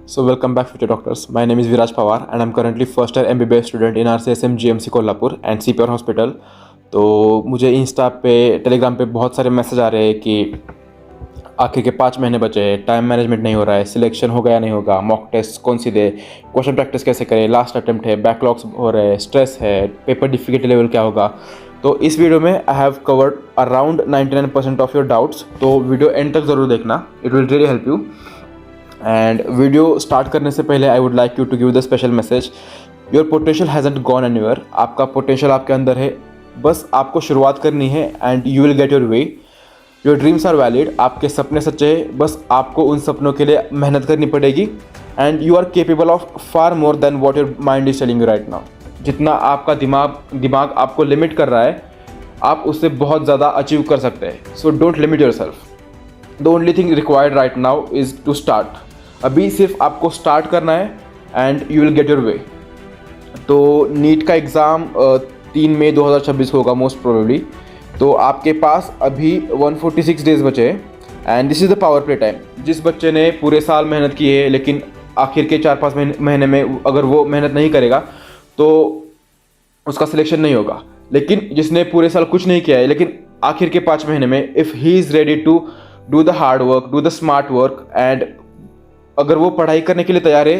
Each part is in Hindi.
So welcome back future doctors. My name is Viraj Pawar and I'm currently first year MBBS student in RCSM GMC Kolhapur and CPR hospital. तो मुझे इंस्टा पे टेलीग्राम पे बहुत सारे मैसेज आ रहे हैं कि आखिर के 5 महीने बचे हैं, टाइम मैनेजमेंट नहीं हो रहा है, सिलेक्शन होगा या नहीं होगा, मॉक टेस्ट कौन सी दे, क्वेश्चन प्रैक्टिस कैसे करें, लास्ट अटेम्प्ट है, बैकलॉग्स हो रहे हैं, स्ट्रेस है, पेपर डिफिकल्टी लेवल क्या होगा। तो इस वीडियो में I have covered around 99% of your doubts. तो वीडियो एंड तक ज़रूर देखना, it will really help you. And video start करने से पहले I would like you to give the special message, your potential hasn't gone anywhere. आपका पोटेंशियल आपके अंदर है, बस आपको शुरुआत करनी है and you will get your way. Your dreams are valid, आपके सपने सच्चे हैं, बस आपको उन सपनों के लिए मेहनत करनी पड़ेगी। And you are capable of far more than what your mind is telling you right now. जितना आपका दिमाग आपको लिमिट कर रहा है, आप उससे बहुत ज़्यादा अचीव कर सकते हैं। So don't limit yourself. The only thing required right now is to start. अभी सिर्फ आपको स्टार्ट करना है and you will get your way. तो नीट का एग्ज़ाम 3 मई 2026 होगा मोस्ट प्रोबेबली। तो आपके पास अभी 146 डेज बचे हैं and this is the power play time. जिस बच्चे ने पूरे साल मेहनत की है लेकिन आखिर के 4-5 महीने में अगर वो मेहनत नहीं करेगा तो उसका सिलेक्शन नहीं होगा। लेकिन जिसने पूरे साल कुछ नहीं किया है लेकिन आखिर के 5 महीने में, if he is ready to do the hard work, do the smart work and अगर वो पढ़ाई करने के लिए तैयार है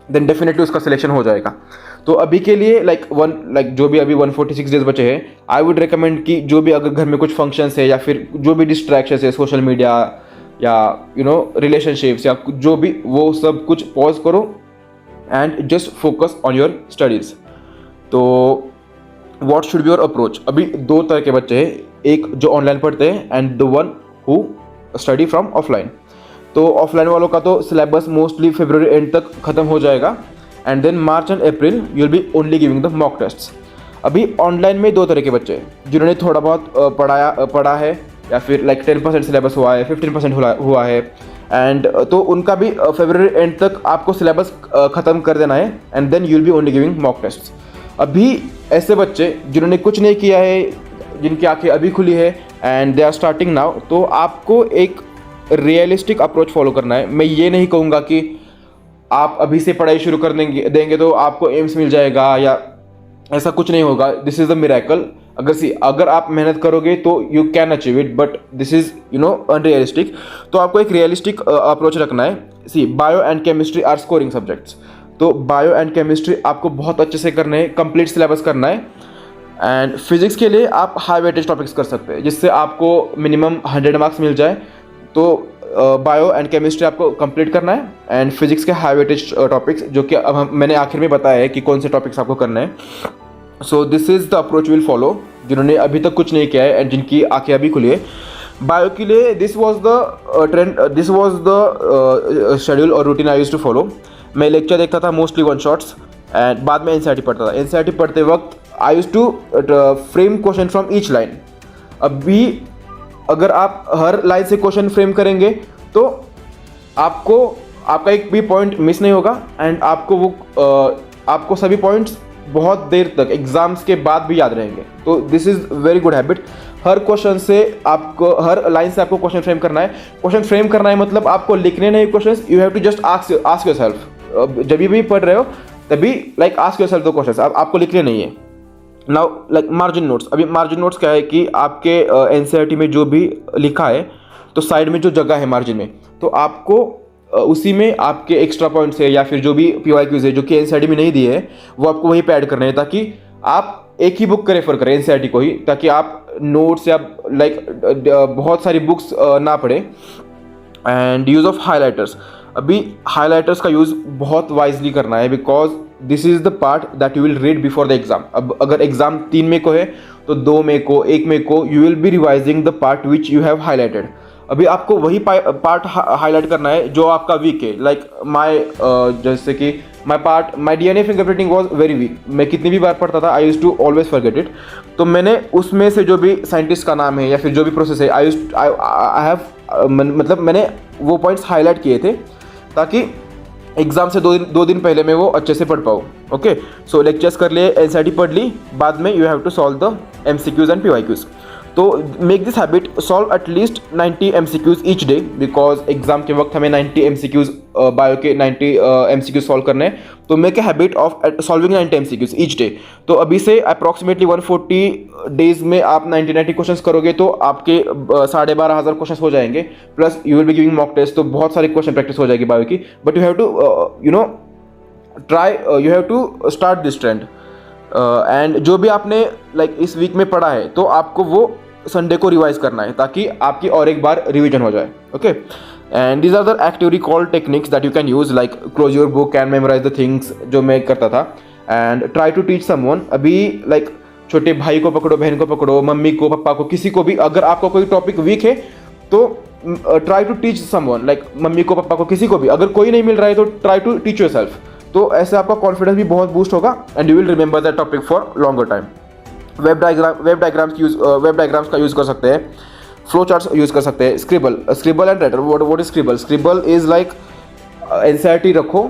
देन डेफिनेटली उसका सिलेक्शन हो जाएगा। तो अभी के लिए जो भी अभी 146 डेज बचे हैं, आई वुड रिकमेंड कि जो भी अगर घर में कुछ फंक्शंस है या फिर जो भी डिस्ट्रैक्शंस है, सोशल मीडिया या रिलेशनशिप्स या जो भी, वो सब कुछ पॉज करो and just focus on your studies. तो what should be your approach? अभी 2 तरह के बच्चे हैं, एक जो ऑनलाइन पढ़ते हैं and the one who study from offline. तो ऑफलाइन वालों का तो सिलेबस मोस्टली फरवरी एंड तक ख़त्म हो जाएगा and then March and April you will be only giving the mock tests. अभी ऑनलाइन में 2 तरह के बच्चे हैं, जिन्होंने थोड़ा बहुत पढ़ा है या फिर 10% सिलेबस हुआ है, 15% हुआ है एंड तो उनका भी फरवरी एंड तक आपको सिलेबस ख़त्म कर देना है and then you will be only giving mock tests. अभी ऐसे बच्चे जिन्होंने कुछ नहीं किया है, जिनकी आंखें अभी खुली है and they are starting now, तो आपको एक रियलिस्टिक अप्रोच फॉलो करना है। मैं ये नहीं कहूँगा कि आप अभी से पढ़ाई शुरू कर देंगे तो आपको एम्स मिल जाएगा या ऐसा कुछ नहीं होगा। This is the miracle. अगर आप मेहनत करोगे तो you can achieve it, but this is unrealistic. तो आपको एक रियलिस्टिक अप्रोच रखना है। See, bio and chemistry are scoring subjects. तो बायो एंड केमिस्ट्री आपको बहुत अच्छे से करने हैं, कंप्लीट सिलेबस करना है। एंड फिजिक्स के लिए आप हाई वेटेज टॉपिक्स कर सकते हैं जिससे आपको मिनिमम 100 मार्क्स मिल जाए। तो बायो एंड केमिस्ट्री आपको कंप्लीट करना है एंड फिजिक्स के हाई वेटेज टॉपिक्स, जो कि अब मैंने आखिर में बताया है कि कौन से टॉपिक्स आपको करना है। So this is the approach will follow, जिन्होंने अभी तक कुछ नहीं किया है एंड जिनकी आंखें अभी खुली है। बायो के लिए दिस वॉज द शेड्यूल और routine I used to follow. मैं लेक्चर देखता था मोस्टली 1 शॉट्स एंड बाद में एनसीईआरटी पढ़ता था। एनसीईआरटी पढ़ते वक्त I used to frame question from each line. अभी अगर आप हर लाइन से क्वेश्चन फ्रेम करेंगे तो आपका एक भी पॉइंट मिस नहीं होगा एंड आपको सभी पॉइंट्स बहुत देर तक एग्जाम्स के बाद भी याद रहेंगे। तो this is very good habit. Her line से आपको क्वेश्चन फ्रेम करना है। क्वेश्चन फ्रेम करना है मतलब आपको लिखने नहीं questions, you have to just ask yourself. जब भी पढ़ रहे हो तभी आस्क योरसेल्फ दो क्वेश्चंस, आपको लिखने नहीं है। Now margin notes. अभी मार्जिन नोट्स क्या है कि आपके एनसीईआरटी में जो भी लिखा है तो साइड में जो जगह है मार्जिन में, तो आपको उसी में आपके एक्स्ट्रा पॉइंट्स है या फिर जो भी पीवाईक्यूज है जो कि एनसीईआरटी में नहीं दिए हैं, वो आपको वहीं पे ऐड करने हैं ताकि आप एक ही बुक का रेफर करें, एनसीईआरटी को ही, ताकि आप नोट्स या बहुत सारी बुक्स ना पढ़ें। And use of highlighters. अभी हाईलाइटर्स का यूज़ बहुत वाइजली करना है because this is the part that you will read before the exam. अब अगर एग्जाम 3 मई को है तो 2 मई को, 1 मई को you will B revising the part which you have highlighted. अभी आपको वही पार्ट हाईलाइट करना है जो आपका वीक है। जैसे कि my DNA fingerprinting was very weak. मैं कितनी भी बार पढ़ता था, I use to always forget it. तो मैंने उसमें से जो भी साइंटिस्ट का नाम है या फिर जो भी प्रोसेस है, मैंने वो पॉइंट्स हाईलाइट किए थे ताकि एग्जाम से 2 दिन पहले मैं वो अच्छे से पढ़ पाऊँ। ओके, सो लेक्चर्स कर लिए, एनसीईआरटी पढ़ ली, बाद में you have to solve the MCQs and PYQs. तो make this habit, solve at least 90 MCQs each day, because exam के वक्त हमें 90 MCQs बायो के 90 MCQs सॉल्व करने हैं. तो make a habit of solving 90 MCQs each day. तो अभी से अप्रॉक्सीमेटली 140 डेज में आप 90 क्वेश्चंस करोगे तो आपके 12,500 क्वेश्चंस हो जाएंगे. Plus you will be giving mock test, तो बहुत सारी क्वेश्चन प्रैक्टिस हो जाएगी बायो की. But you have to try, you have to start this trend. And जो भी आपने इस वीक में पढ़ा है तो आपको वो संडे को रिवाइज करना है ताकि आपकी और एक बार रिवीजन हो जाए. Okay, and these are the active recall techniques that you can use, like close your book and memorize the things, जो मैं करता था. And try to teach someone. अभी छोटे भाई को पकड़ो, बहन को पकड़ो, मम्मी को, पापा को, किसी को भी, अगर आपका कोई टॉपिक वीक है तो ट्राई टू टीच समवन, मम्मी को, पापा को, किसी को भी. अगर कोई नहीं मिल रहा है तो ट्राई टू टीच योरसेल्फ. तो ऐसे आपका कॉन्फिडेंस भी बहुत बूस्ट होगा and you will remember that topic for longer time. Web diagrams का यूज़ कर सकते हैं, फ्लो चार्ट्स यूज़ कर सकते हैं. Scribble and writer. What is scribble? Scribble is NCERT रखो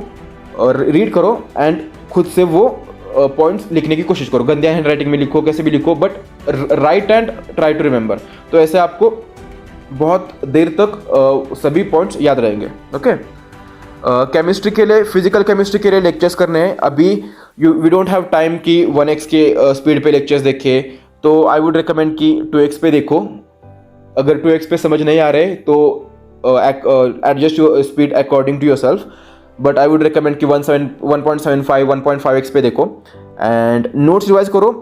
और रीड करो एंड खुद से वो पॉइंट्स लिखने की कोशिश करो. गंदिया हैंड राइटिंग में लिखो, कैसे भी लिखो, but write and try to remember. तो ऐसे आपको बहुत देर तक सभी पॉइंट्स याद रहेंगे. ओके, केमिस्ट्री के लिए, फिजिकल केमिस्ट्री के लिए लेक्चर्स करने हैं. अभी वी डोंट हैव टाइम कि 1x के स्पीड पे लेक्चर्स देखें, तो आई वुड रिकमेंड कि 2x पे देखो. अगर 2x पे समझ नहीं आ रहे तो adjust your speed according to yourself. But I would recommend कि 1.75 1.5x पे देखो. एंड नोट्स रिवाइज करो.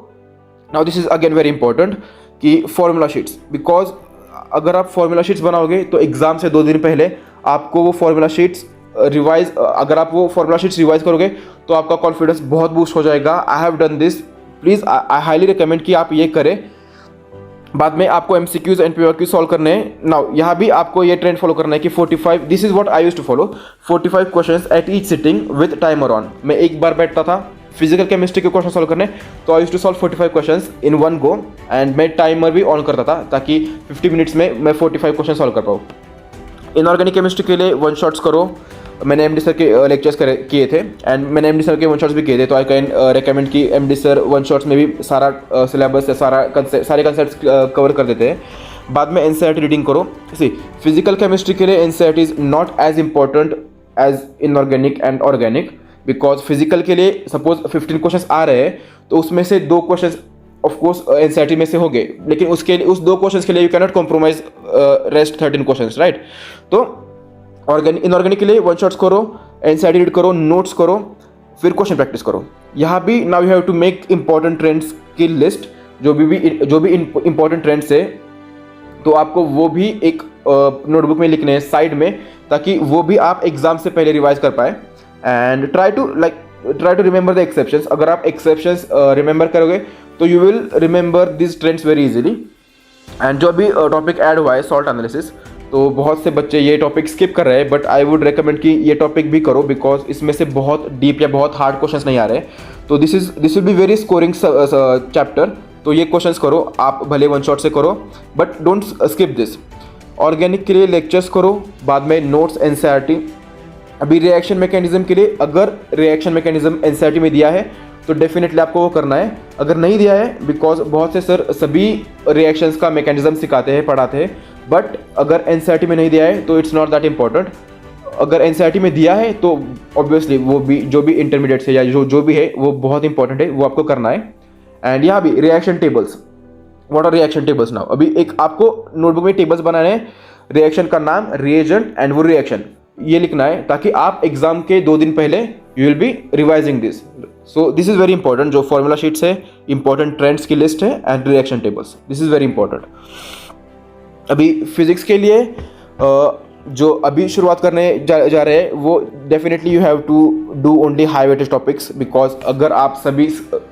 Now this is again very important कि फॉर्मूला शीट्स, बिकॉज अगर आप फॉर्मूला शीट्स बनाओगे तो एग्जाम से 2 दिन पहले आपको वो फॉर्मूला शीट्स रिवाइज, अगर आप वो फॉर्मूला शीट्स रिवाइज करोगे तो आपका कॉन्फिडेंस बहुत बूस्ट हो जाएगा. I have done this. Please I highly recommend कि आप ये करें. बाद में आपको MCQs एंड PYQ सॉल्व करने हैं. नाउ यहाँ भी आपको ये ट्रेंड फॉलो करना है कि 45, this is what I used to follow, 45 questions at each sitting with timer on. मैं एक बार बैठता था फिजिकल केमिस्ट्री के क्वेश्चन सॉल्व करने, तो I used to solve 45 questions in one go and मैं टाइमर भी ऑन करता था ताकि 50 मिनट्स में मैं 45 क्वेश्चन सॉल्व कर पाऊँ. इनऑर्गेनिक केमिस्ट्री के लिए वन शॉट्स करो. मैंने MD सर के लेक्चर्स किए थे एंड मैंने MD सर के वन शॉट्स भी किए थे, तो आई कैन रिकमेंड कि MD सर वन शॉट्स में भी सारा सिलेबस या सारे कंसेप्ट्स कवर कर देते हैं. बाद में NCERT रीडिंग करो. सी, फिजिकल केमिस्ट्री के लिए NCERT is not as important as inorganic and organic, because physical के लिए सपोज 15 क्वेश्चन आ रहे हैं तो उसमें से 2 क्वेश्चन ऑफकोर्स NCERT में से हो गए, लेकिन उसके लिए उस 2 क्वेश्चन के लिए you cannot compromise rest 13 question, right. तो इनऑर्गेनिक के लिए वन शॉट्स करो, NCERT रीड करो, नोट्स करो, फिर क्वेश्चन प्रैक्टिस करो. यहाँ भी now you have to make important trends की लिस्ट. जो भी इंपॉर्टेंट ट्रेंड्स है तो आपको वो भी एक नोटबुक में लिखने हैं साइड में, ताकि वो भी आप एग्जाम से पहले रिवाइज कर पाए. And try to remember the exceptions. अगर आप एक्सेप्शंस रिमेंबर करोगे तो you will remember this trends very easily. And जो अभी टॉपिक ऐड हुआ है सॉल्ट एनालिसिस, तो बहुत से बच्चे ये टॉपिक स्किप कर रहे हैं, बट आई वुड रिकमेंड कि ये टॉपिक भी करो, बिकॉज इसमें से बहुत डीप या बहुत हार्ड क्वेश्चंस नहीं आ रहे. तो this will be very scoring chapter. तो ये क्वेश्चंस करो, आप भले वन शॉट से करो, but don't skip this. Organic के लिए लेक्चर्स करो, बाद में नोट्स NCERT. अभी रिएक्शन मैकेनिज्म के लिए, अगर रिएक्शन मैकेनिज्म NCERT में दिया है तो डेफिनेटली आपको वो करना है. अगर नहीं दिया है, बिकॉज बहुत से सर सभी रिएक्शंस का मैकेनिज्म सिखाते हैं, पढ़ाते हैं, बट अगर NCERT में नहीं दिया है तो इट्स नॉट दैट इंपॉर्टेंट. अगर NCERT में दिया है तो ऑब्वियसली वो भी, जो भी इंटरमीडिएट से या जो भी है वो बहुत इंपॉर्टेंट है, वो आपको करना है. एंड यहाँ भी reaction tables. What are reaction tables? Now अभी एक आपको नोटबुक में टेबल्स बनाने हैं, रिएक्शन का नाम, रिएजेंट एंड वो रिएक्शन, ये लिखना है ताकि आप एग्जाम के 2 दिन पहले you will B revising this. So this is very important. जो फॉर्मूला शीट्स है, इंपॉर्टेंट ट्रेंड्स की लिस्ट है and reaction tables, this is very important. अभी फिजिक्स के लिए जो अभी शुरुआत करने जा रहे हैं वो definitely you have to do only high weightage topics, because अगर आप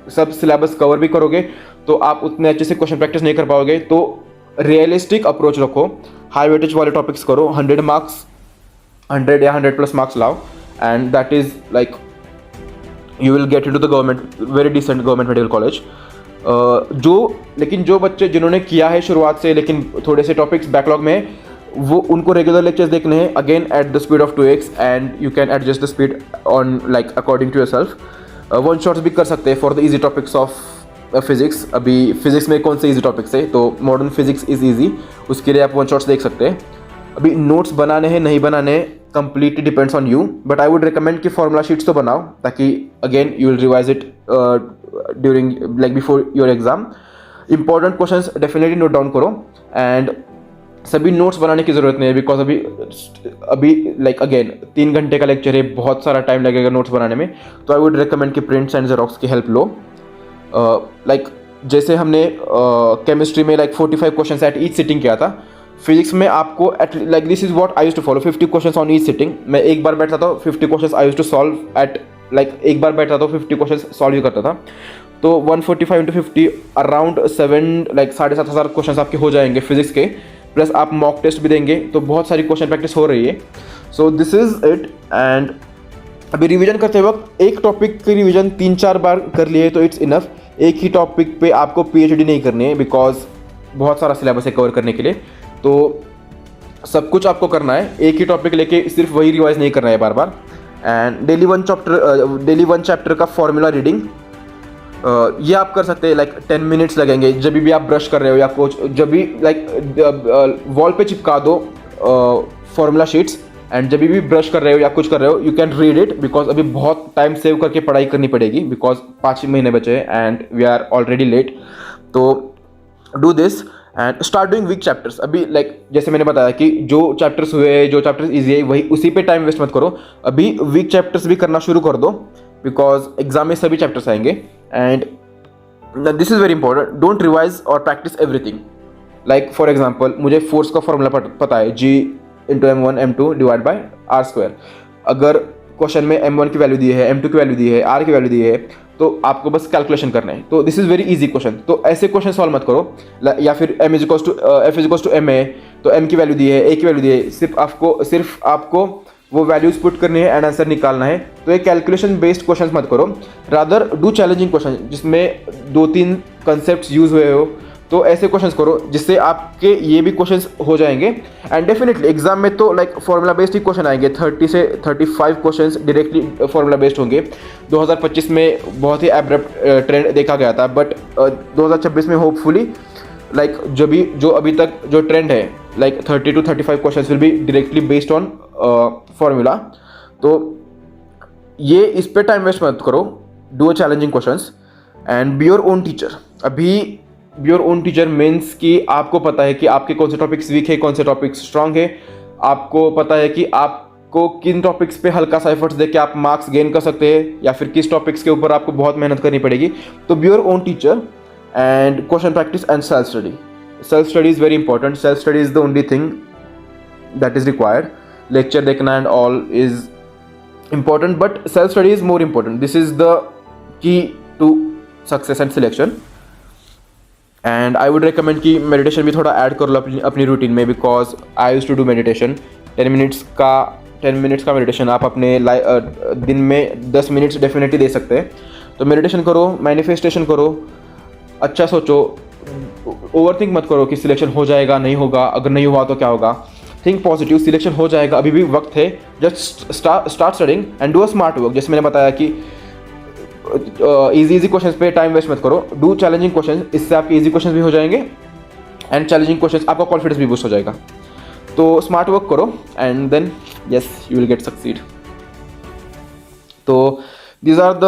सब सिलेबस कवर भी करोगे तो आप उतने अच्छे से क्वेश्चन प्रैक्टिस नहीं कर पाओगे. तो रियलिस्टिक अप्रोच रखो, हाई वेटेज वाले टॉपिक्स करो, 100 मार्क्स, 100 या 100+ मार्क्स लाओ, and that is like you will get into the government, very decent government medical college. लेकिन जो बच्चे जिन्होंने किया है शुरुआत से लेकिन थोड़े से टॉपिक्स बैकलॉग में, वो उनको रेगुलर लेक्चर्स देखने हैं, again at the speed of 2x, and you can adjust the speed on according to yourself. One shots भी कर सकते हैं for the easy topics of physics, अभी फिज़िक्स में कौन से ईजी टॉपिक्स है, तो मॉडर्न फिज़िक्स इज़ ईजी, उसके लिए आप वन शॉट्स देख सकते हैं। अभी नोट्स बनाने हैं नहीं बनाने completely depends on you, but I would recommend कि फॉर्मूला शीट्स तो बनाओ, ताकि again you will revise it during like before your exam. Important questions definitely note down करो, एंड सभी नोट्स बनाने की ज़रूरत नहीं है, बिकॉज अभी लाइक अगेन 3 घंटे का लेक्चर है, बहुत सारा टाइम लगेगा नोट्स बनाने में। तो आई वुड रिकमेंड कि प्रिंट्स एंड जेरोक्स की हेल्प लो। लाइक जैसे हमने केमिस्ट्री में like 45 question at each sitting किया था, फिजिक्स में आपको at like this is what I used to follow, 50 question on each sitting. मैं एक बार बैठता था 50 question I used to solve at like एक बार बैठता था 50 क्वेश्चन सॉल्व करता था। तो 145 इंटू 50 अराउंड 7,500 क्वेश्चन आपके हो जाएंगे फिजिक्स के, प्लस आप मॉक टेस्ट भी देंगे, तो बहुत सारी क्वेश्चन प्रैक्टिस हो रही है। So this is it. And अभी रिवीजन करते वक्त एक टॉपिक की रिवीजन 3-4 बार कर लिए तो इट्स इनफ। एक ही टॉपिक पे आपको पीएचडी नहीं करनी है, बिकॉज बहुत सारा सिलेबस है कवर करने के लिए, तो सब कुछ आपको करना है। एक ही टॉपिक लेके सिर्फ वही रिवाइज नहीं करना है बार बार। एंड डेली वन चैप्टर का फॉर्मूला रीडिंग, ये आप कर सकते हैं, लाइक 10 मिनट्स लगेंगे। जब भी आप ब्रश कर रहे हो या कुछ, जब भी लाइक वॉल पे चिपका दो फॉर्मूला शीट्स, एंड जब भी ब्रश कर रहे हो या कुछ कर रहे हो, you can read it, because अभी बहुत टाइम सेव करके पढ़ाई करनी पड़ेगी, बिकॉज 5 महीने बचे हैं and we are already late. तो do this and start doing weak chapters. अभी लाइक जैसे मैंने बताया कि जो चैप्टर्स हुए, जो चैप्टर्स ईजी है, वही उसी पे टाइम वेस्ट मत करो। अभी वीक चैप्टर्स भी करना शुरू कर दो, बिकॉज एग्जाम में सभी चैप्टर्स आएंगे। And this is very important, don't revise और practice everything. Like for example, मुझे फोर्स का फॉर्मूला पता है, G into M1 M2 divide by R²। अगर क्वेश्चन में M1 की वैल्यू दी है, M2 की वैल्यू दी है, R की वैल्यू दी है, तो आपको बस कैलकुलेशन करना है। तो this is very easy question. तो ऐसे क्वेश्चन सॉल्व मत करो, या फिर F इज टू M है, तो M की वैल्यू दी है, A की वैल्यू दी है, सिर्फ आपको वो वैल्यूज पुट करनी है एंड आंसर निकालना है। तो एक कैलकुलेशन बेस्ड क्वेश्चंस मत करो, रादर डू चैलेंजिंग क्वेश्चन जिसमें 2-3 कंसेप्ट यूज हुए हो। तो ऐसे क्वेश्चंस करो जिससे आपके ये भी क्वेश्चंस हो जाएंगे। एंड डेफिनेटली एग्जाम में तो लाइक फॉर्मूला बेस्ड ही क्वेश्चन आएंगे, 30 से 35 क्वेश्चंस डायरेक्टली फॉर्मूला बेस्ड होंगे। 2025 में बहुत ही एब्रप्ट ट्रेंड देखा गया था, बट 2026 में होपफुली लाइक जो अभी तक जो ट्रेंड है, like 30 to 35 questions will be directly based on formula. तो ये इस पे टाइम वेस्ट मत करो, do challenging questions and be your own teacher. अभी be your own teacher means कि आपको पता है कि आपके कौन से टॉपिक्स वीक है, कौन से टॉपिक्स स्ट्रांग है। आपको पता है कि आपको किन टॉपिक्स पे हल्का सा एफर्ट्स दे के आप मार्क्स गेन कर सकते हैं, या फिर किस टॉपिक्स के ऊपर आपको बहुत मेहनत करनी पड़ेगी। तो be your own teacher and question practice and self study. Self study is very important. Self study is the only thing that is required. Lecture देखना and all is important, but self study is more important. This is the key to success and selection. And I would recommend कि meditation भी थोड़ा add कर लो अपनी routine में, because I used to do meditation 10 minutes का meditation आप अपने दिन में 10 minutes definitely दे सकते हैं। तो meditation करो, manifestation करो, अच्छा सोचो, overthink मत करो कि selection हो जाएगा नहीं होगा, अगर नहीं हुआ तो क्या होगा। थिंक पॉजिटिव, सिलेक्शन हो जाएगा, अभी भी वक्त है। Just start studying and do a smart work. जैसे मैंने बताया कि इजी क्वेश्चंस पे टाइम वेस्ट मत करो, डू चैलेंजिंग क्वेश्चंस, इससे आपके इजी क्वेश्चंस भी हो जाएंगे एंड चैलेंजिंग क्वेश्चंस आपका कॉन्फिडेंस भी बूस्ट हो जाएगा। तो स्मार्ट वर्क करो and then yes you will get succeed. तो these are the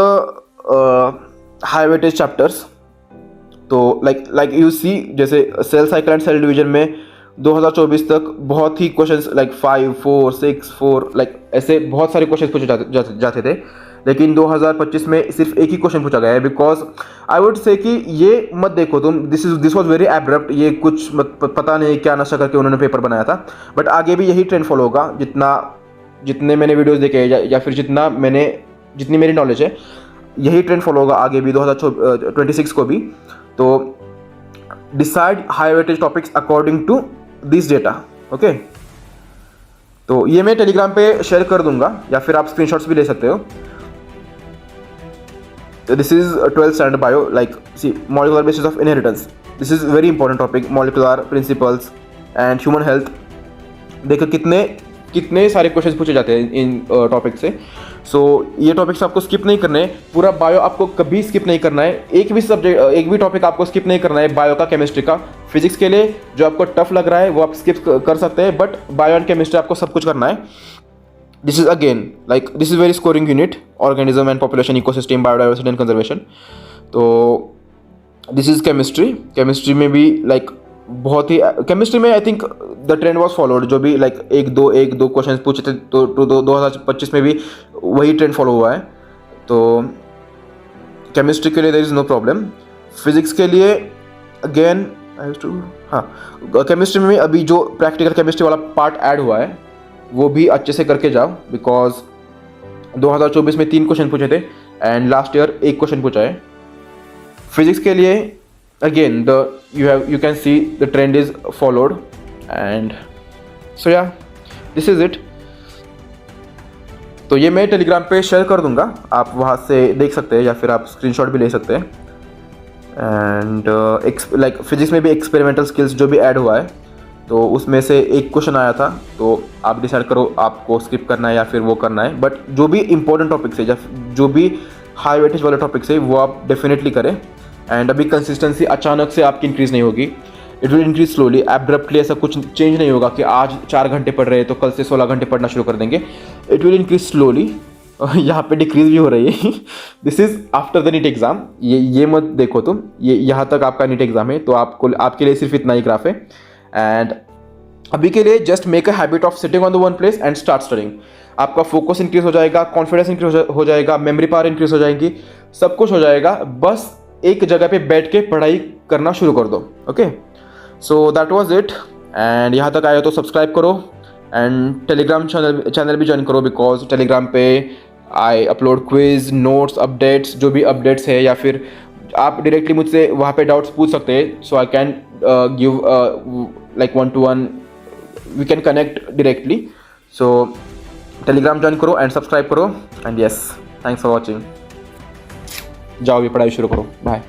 high weightage chapters. तो लाइक यू सी, जैसे cell cycle and cell division में 2024 तक बहुत ही क्वेश्चंस लाइक 5, 4, 6, 4 लाइक ऐसे बहुत सारे क्वेश्चंस पूछे जाते थे, लेकिन 2025 में सिर्फ एक ही क्वेश्चन पूछा गया है। बिकॉज आई वुड से कि ये मत देखो तुम, दिस वाज वेरी एब्रप्ट, ये कुछ पता नहीं क्या नशा करके उन्होंने पेपर बनाया था, बट आगे भी यही ट्रेंड फॉलो होगा। जितने मैंने वीडियोस देखे या फिर जितनी मेरी नॉलेज है, यही ट्रेंड फॉलो होगा आगे भी 2026 को भी। तो decide high weightage topics according to this data, okay. तो ये मैं टेलीग्राम पे शेयर कर दूंगा, या फिर आप स्क्रीनशॉट्स भी ले सकते हो। तो this is 12th standard bio, like the molecular basis of inheritance, this is very important topic. Molecular principles and human health, देखो कितने कितने सारे क्वेश्चन पूछे जाते हैं इन टॉपिक से। सो ये टॉपिक्स आपको स्किप नहीं करने हैं, पूरा बायो आपको कभी स्किप नहीं करना है, एक भी सब्जेक्ट एक भी टॉपिक आपको स्किप नहीं करना है। बायो का, केमिस्ट्री का, फिजिक्स के लिए जो आपको टफ लग रहा है वो आप स्किप कर सकते हैं, बट बायो एंड केमिस्ट्री आपको सब कुछ करना है। This is again like this is very scoring unit, organism and population, ecosystem, biodiversity and conservation. तो दिस इज केमिस्ट्री। केमिस्ट्री में भी लाइक बहुत ही, केमिस्ट्री में I think the trend was followed, जो भी लाइक एक दो क्वेश्चन पूछे थे तो 2025 में भी वही ट्रेंड फॉलो हुआ है। तो केमिस्ट्री के लिए there is no problem. Physics के लिए अगेन केमिस्ट्री में अभी जो प्रैक्टिकल केमिस्ट्री वाला पार्ट ऐड हुआ है वो भी अच्छे से करके जाओ, बिकॉज 2024 में 3 क्वेश्चन पूछे थे एंड लास्ट ईयर 1 क्वेश्चन पूछा है। फिजिक्स के लिए again you can see the trend is followed, and so yeah, this is it. तो ये मैं टेलीग्राम पे शेयर कर दूंगा, आप वहाँ से देख सकते हैं या फिर आप स्क्रीनशॉट भी ले सकते हैं। एंड लाइक फिजिक्स में भी एक्सपेरिमेंटल स्किल्स जो भी ऐड हुआ है, तो उसमें से एक क्वेश्चन आया था, तो आप डिसाइड करो आपको स्किप करना है या फिर वो करना है। बट जो भी इंपॉर्टेंट टॉपिक्स है या जो भी हाई वेटेज वाले टॉपिक्स है वो आप डेफिनेटली करें। एंड अभी कंसिस्टेंसी अचानक से आपकी इंक्रीज़ नहीं होगी, it will increase slowly, abruptly ऐसा कुछ चेंज नहीं होगा कि आज 4 घंटे पढ़ रहे हैं तो कल से 16 घंटे पढ़ना शुरू कर देंगे। It will increase slowly. यहाँ पे डिक्रीज भी हो रही है। This is after the NEET exam, ये मत देखो तुम, ये यहाँ तक आपका नीट एग्ज़ाम है, तो आपके लिए सिर्फ इतना ही ग्राफ है। एंड अभी के लिए just make a habit of sitting on the one place and start studying. आपका फोकस इंक्रीज हो जाएगा, कॉन्फिडेंस इंक्रीज हो जाएगा, मेमोरी पावर इंक्रीज हो जाएगी, सब कुछ हो जाएगा। बस एक जगह पे बैठ के पढ़ाई करना शुरू कर दो। Okay, so that was it. And यहाँ तक आए तो सब्सक्राइब करो एंड टेलीग्राम चैनल भी ज्वाइन करो, बिकॉज टेलीग्राम पे I upload quiz, notes, updates, जो भी अपडेट्स है, या फिर आप डायरेक्टली मुझसे वहाँ पे डाउट्स पूछ सकते हैं। So I can give like 1-to-1, we can connect directly. So Telegram join करो एंड सब्सक्राइब करो। And yes, thanks for watching. जाओ भी पढ़ाई शुरू करो। बाय।